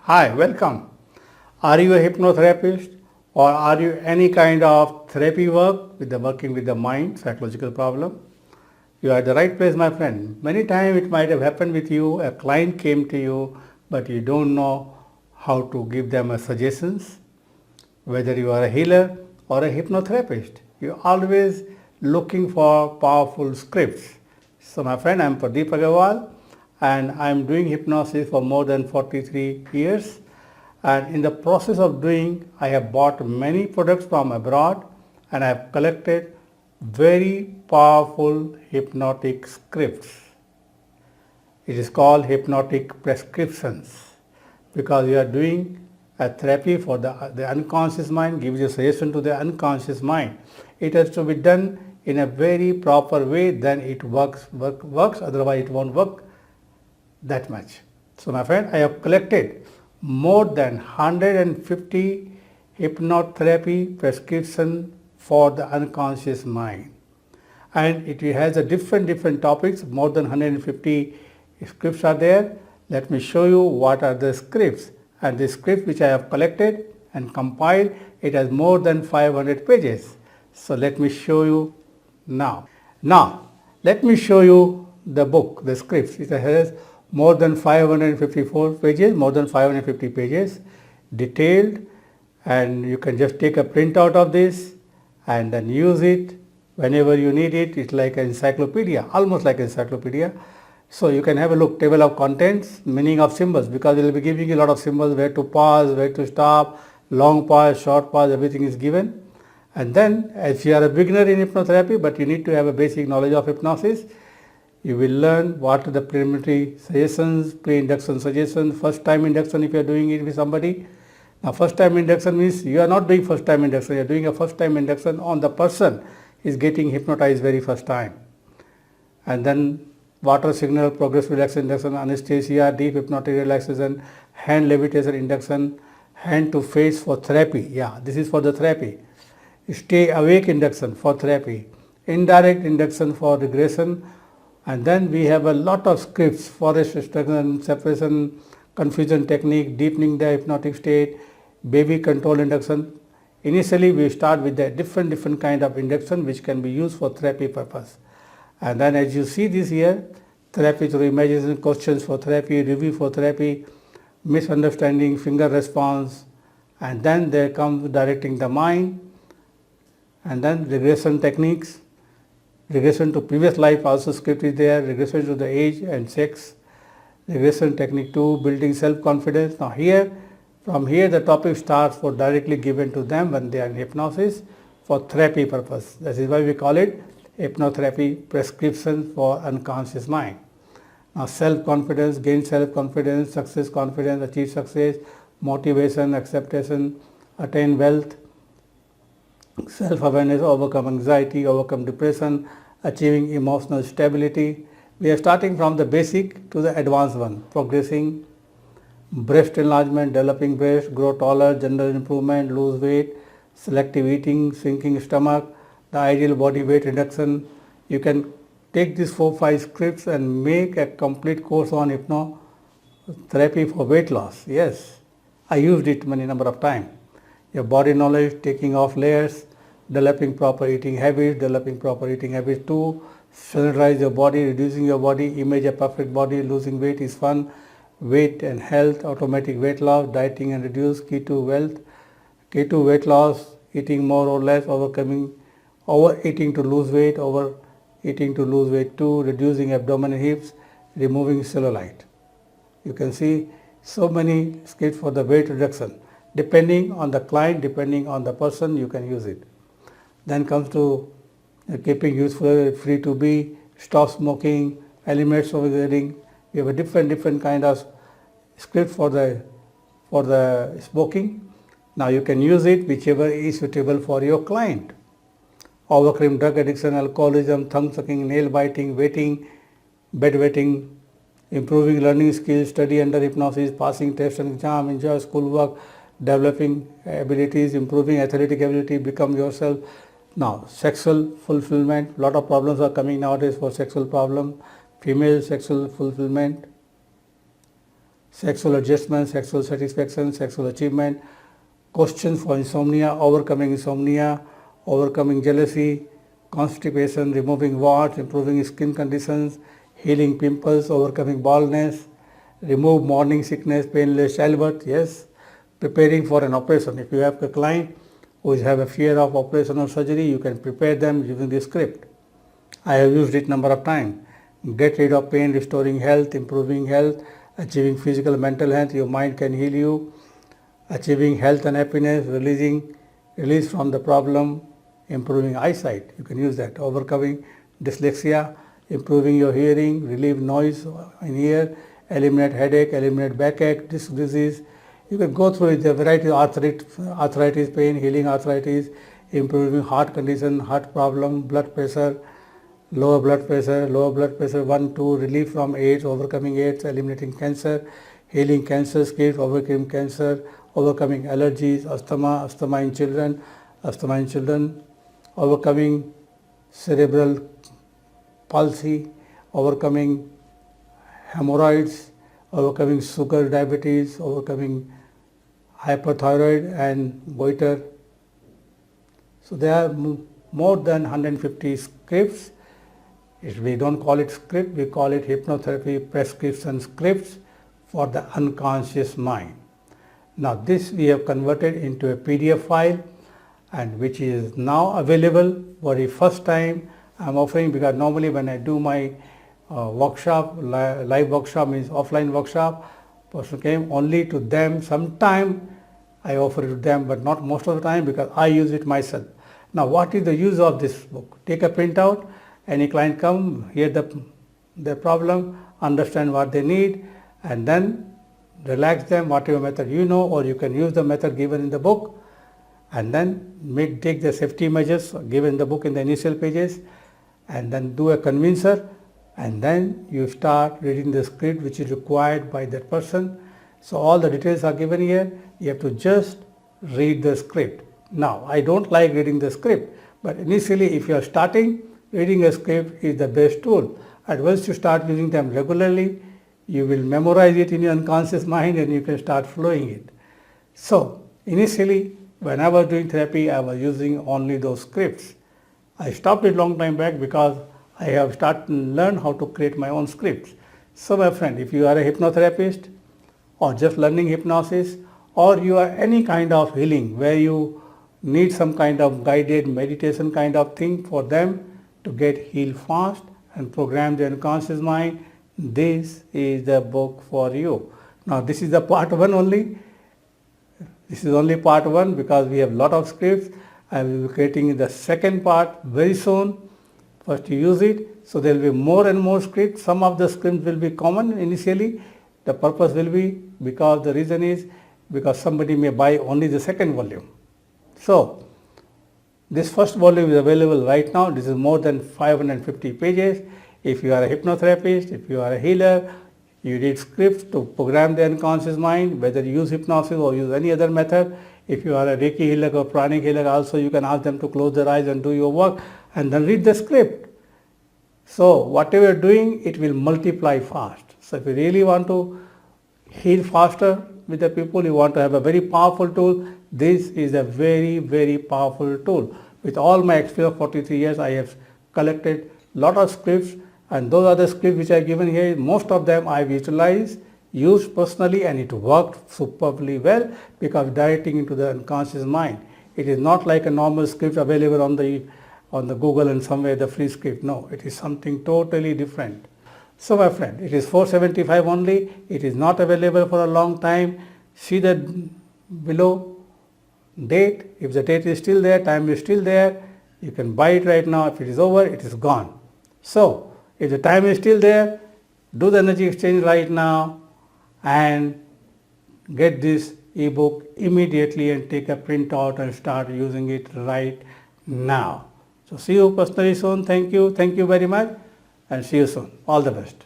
Hi, welcome. Are you a hypnotherapist or are you any kind of therapy work with the working with the mind, psychological problem? You are at the right place, my friend. Many times it might have happened with you, a client came to you, but you don't know how to give them a suggestions, whether you are a healer or a hypnotherapist. You're always looking for powerful scripts. So my friend, I'm Pradeep Aggarwal and I'm doing hypnosis for more than 43 years. And in the process of doing, I have bought many products from abroad and I have collected very powerful hypnotic scripts. It is called hypnotic prescriptions because you are doing a therapy for the unconscious mind, gives you suggestion to the unconscious mind. It has to be done in a very proper way, then it works, otherwise it won't work that much. So my friend, I have collected more than 150 hypnotherapy prescription for the unconscious mind. And it has a different topics, more than 150 scripts are there. Let me show you what are the scripts. And the script which I have collected and compiled, it has more than 500 pages. So let me show you now. Now, let me show you the book, the scripts. It has more than 554 pages, more than 550 pages, detailed, and you can just take a printout of this and then use it whenever you need it. It's like an encyclopedia, almost like an encyclopedia. So you can have a look, table of contents, meaning of symbols, because it will be giving you a lot of symbols, where to pause, where to stop, long pause, short pause, everything is given. And then if you are a beginner in hypnotherapy, but you need to have a basic knowledge of hypnosis, you will learn what are the preliminary suggestions, pre-induction suggestions, first time induction if you are doing it with somebody. Now first time induction means you are not doing first time induction, you are doing a first time induction on the person is getting hypnotized very first time. And then water signal, progressive relaxation induction, anesthesia, deep hypnotic relaxation, hand levitation induction, hand to face for therapy. Yeah, this is for the therapy. Stay awake induction for therapy, indirect induction for regression, and then we have a lot of scripts, forest extraction, separation, confusion technique, deepening the hypnotic state, baby control induction. Initially we start with the different kind of induction which can be used for therapy purpose. And then as you see this here, therapy through imagination, questions for therapy, review for therapy, misunderstanding, finger response, and then there comes directing the mind, and then regression techniques, regression to previous life also script is there, regression to the age and sex, regression technique 2, building self-confidence. Now here, from here the topic starts for directly given to them when they are in hypnosis for therapy purpose. That is why we call it hypnotherapy prescription for unconscious mind. Now self-confidence, gain self-confidence, success confidence, achieve success, motivation, acceptation, attain wealth, self-awareness, overcome anxiety, overcome depression, achieving emotional stability. We are starting from the basic to the advanced one, progressing, breast enlargement, developing breast, grow taller, general improvement, lose weight, selective eating, shrinking stomach, the ideal body weight reduction. You can take these 4-5 scripts and make a complete course on hypnotherapy for weight loss. Yes, I used it many number of times. Your body knowledge, taking off layers, developing proper eating habits, to standardize your body, reducing your body, image a perfect body, losing weight is fun, weight and health, automatic weight loss, dieting and reduce, key to wealth, key to weight loss, eating more or less, overeating to lose weight, overeating to lose weight 2, reducing abdomen and hips, removing cellulite. You can see so many scripts for the weight reduction. Depending on the client, depending on the person, you can use it. Then comes to keeping useful, free to be, stop smoking, eliminate overeating. We have a different kind of script for the smoking. Now you can use it whichever is suitable for your client. Overcome drug addiction, alcoholism, thumb sucking, nail biting, waiting, bedwetting, improving learning skills, study under hypnosis, passing tests and exam, enjoy schoolwork, developing abilities, improving athletic ability, become yourself. Now, sexual fulfillment, lot of problems are coming nowadays for sexual problem, female sexual fulfillment, sexual adjustment, sexual satisfaction, sexual achievement, questions for insomnia, overcoming jealousy, constipation, removing warts, improving skin conditions, healing pimples, overcoming baldness, remove morning sickness, painless childbirth, yes, preparing for an operation. If you have a client who have a fear of operation or surgery, you can prepare them using this script. I have used it number of times. Get rid of pain, restoring health, improving health, achieving physical and mental health. Your mind can heal you. Achieving health and happiness, release from the problem, improving eyesight. You can use that. Overcoming dyslexia, improving your hearing, relieve noise in ear, eliminate headache, eliminate backache, disc disease. You can go through the variety of arthritis pain, healing arthritis, improving heart condition, heart problem, blood pressure, lower blood pressure 1, 2, relief from AIDS, overcoming AIDS, eliminating cancer, healing cancer, script, overcoming cancer, overcoming allergies, asthma in children, overcoming cerebral palsy, overcoming hemorrhoids, overcoming sugar, diabetes, overcoming hyperthyroid and goiter. So there are more than 150 scripts. We don't call it script, we call it hypnotherapy prescription scripts for the unconscious mind. Now this we have converted into a PDF file and which is now available for the first time I am offering, because normally when I do my workshop, live workshop means offline workshop, person came only to them. Sometime I offer it to them, but not most of the time because I use it myself. Now what is the use of this book? Take a printout, any client come, hear the problem, understand what they need, and then relax them whatever method you know, or you can use the method given in the book, and then take the safety measures given in the book in the initial pages, and then do a convincer, and then you start reading the script which is required by that person. So all the details are given here. You have to just read the script. Now I don't like reading the script, but initially if you are starting, reading a script is the best tool. And once you start using them regularly, you will memorize it in your unconscious mind and you can start flowing it. So initially when I was doing therapy, I was using only those scripts. I stopped it long time back because I have started to learn how to create my own scripts. So my friend, if you are a hypnotherapist or just learning hypnosis, or you are any kind of healing where you need some kind of guided meditation kind of thing for them to get healed fast and program the unconscious mind, this is the book for you. Now this is the part 1 only. This is only part 1 because we have lot of scripts. I will be creating the second part very soon. First you use it, so there will be more and more scripts. Some of the scripts will be common initially. The purpose will be because the reason is because somebody may buy only the second volume. So this first volume is available right now. This is more than 550 pages. If you are a hypnotherapist, if you are a healer, you need scripts to program the unconscious mind, whether you use hypnosis or use any other method. If you are a Reiki healer or pranic healer, also you can ask them to close their eyes and do your work and then read the script. So whatever you are doing, it will multiply fast. So if you really want to heal faster with the people, you want to have a very powerful tool, this is a very, very powerful tool. With all my experience of 43 years, I have collected lot of scripts, and those are the scripts which I have given here. Most of them I have utilized, used personally, and it worked superbly well because directing into the unconscious mind. It is not like a normal script available on the Google and somewhere the free script. No, it is something totally different. So my friend, it is 475 only. It is not available for a long time. See the below date. If the date is still there, time is still there, you can buy it right now. If it is over, it is gone. So if the time is still there, do the energy exchange right now and get this ebook immediately and take a printout and start using it right now. So see you personally soon. Thank you very much, and see you soon. All the best.